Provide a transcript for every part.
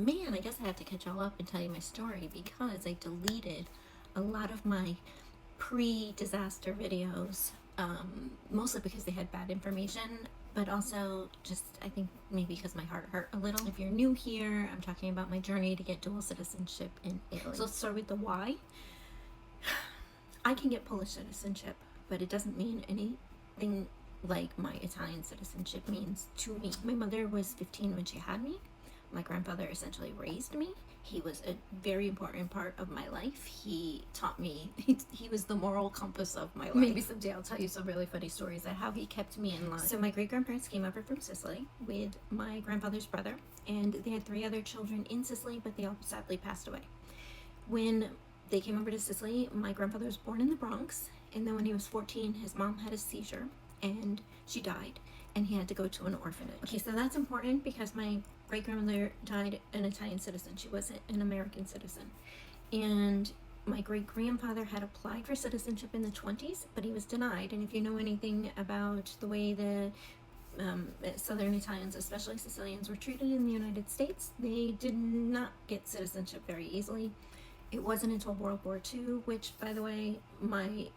man, I guess I have to catch all up and tell you my story because I deleted a lot of my pre-disaster videos, mostly because they had bad information, but also just, I think, maybe because my heart hurt a little. If you're new here, I'm talking about my journey to get dual citizenship in Italy. So let's start with the why. I can get Polish citizenship, but it doesn't mean anything like my Italian citizenship means to me. My mother was 15 when she had me. My grandfather essentially raised me. He was a very important part of my life. He taught me, he was the moral compass of my life. Maybe someday I'll tell you some really funny stories of how he kept me in line. So my great-grandparents came over from Sicily with my grandfather's brother, and they had 3 other children in Sicily, but they all sadly passed away. When they came over to Sicily, my grandfather was born in the Bronx, and then when he was 14, his mom had a seizure, and she died, and he had to go to an orphanage. Okay, so that's important because my great-grandmother died an Italian citizen. She wasn't an American citizen. And my great-grandfather had applied for citizenship in the 20s, but he was denied. And if you know anything about the way the Southern Italians, especially Sicilians, were treated in the United States, they did not get citizenship very easily. It wasn't until World War II, which, by the way, my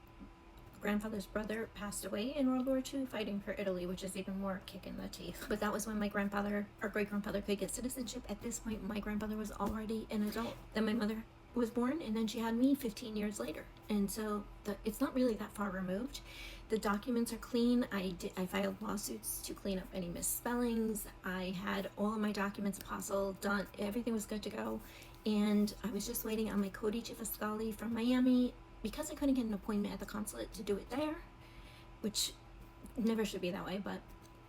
grandfather's brother passed away in World War II fighting for Italy, which is even more kick in the teeth. But that was when my grandfather or great-grandfather could get citizenship. At this point, my grandfather was already an adult. Then my mother was born, and then she had me 15 years later. And so it's not really that far removed. The documents are clean. I filed lawsuits to clean up any misspellings. I had all of my documents apostille done. Everything was good to go. And I was just waiting on my codice fiscale from Miami, because I couldn't get an appointment at the consulate to do it there, which never should be that way, but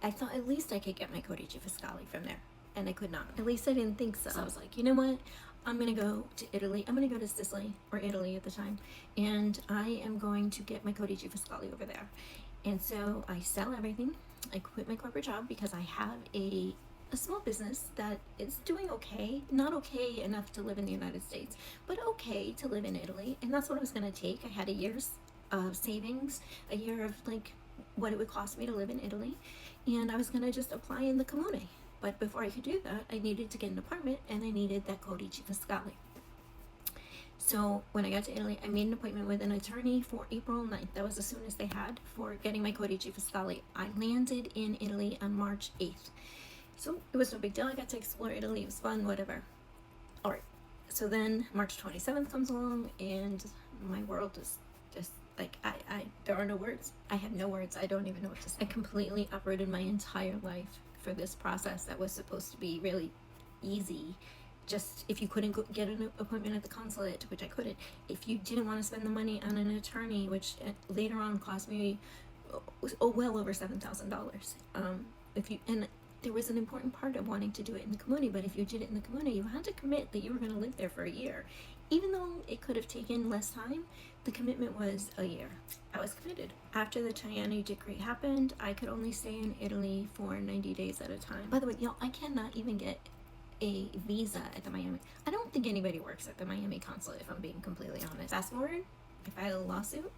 I thought at least I could get my codice fiscale from there, and I could not. At least I didn't think so. So I was like, you know what? I'm gonna go to Italy. I'm gonna go to Sicily, or Italy at the time, and I am going to get my codice fiscale over there. And so I sell everything. I quit my corporate job because I have a small business that is doing okay, not okay enough to live in the United States, but okay to live in Italy. And that's what it was going to take. I had a year's savings, a year of like what it would cost me to live in Italy, and I was going to just apply in the comune. But before I could do that, I needed to get an apartment, and I needed that codice fiscale. So when I got to Italy, I made an appointment with an attorney for April 9th. That was as soon as they had for getting my codice fiscale. I landed in Italy on March 8th. So it was no big deal. I got to explore Italy. It was fun, whatever. All right. So then March 27th comes along, and my world is just like, there are no words. I have no words. I don't even know what to say. I completely uprooted my entire life for this process that was supposed to be really easy. Just if you couldn't get an appointment at the consulate, which I couldn't, if you didn't want to spend the money on an attorney, which later on cost me well over $7,000. There was an important part of wanting to do it in the comune, but if you did it in the comune, you had to commit that you were going to live there for a year. Even though it could have taken less time, the commitment was a year. I was committed. After the TAJANI decree happened, I could only stay in Italy for 90 days at a time. By the way, y'all, I cannot even get a visa at the Miami. I don't think anybody works at the Miami consulate, if I'm being completely honest. Fast forward, I filed a lawsuit.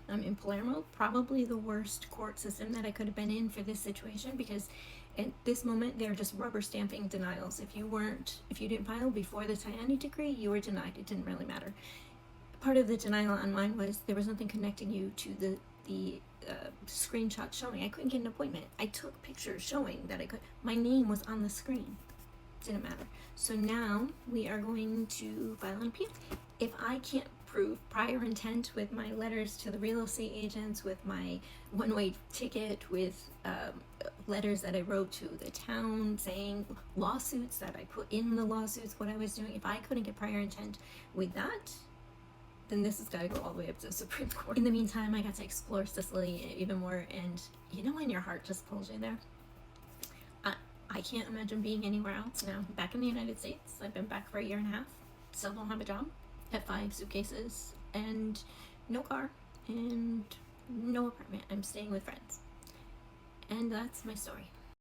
I'm in Palermo, probably the worst court system that I could have been in for this situation, because at this moment they're just rubber stamping denials. If you didn't file before the TAJANI decree, you were denied. It didn't really matter. Part of the denial on mine was there was nothing connecting you to the screenshot showing. I couldn't get an appointment. I took pictures showing that I could. My name was on the screen. Didn't matter. So now we are going to file an appeal. If I can't prove prior intent with my letters to the real estate agents, with my one-way ticket, with letters that I wrote to the town saying lawsuits that I put in the lawsuits, what I was doing, if I couldn't get prior intent with that, then this has got to go all the way up to the Supreme Court. In the meantime, I got to explore Sicily even more, and you know when your heart just pulls you there? I can't imagine being anywhere else now. Back in the United States, I've been back for a year and a half, still don't have a job, have 5 suitcases, and no car, and no apartment. I'm staying with friends. And that's my story.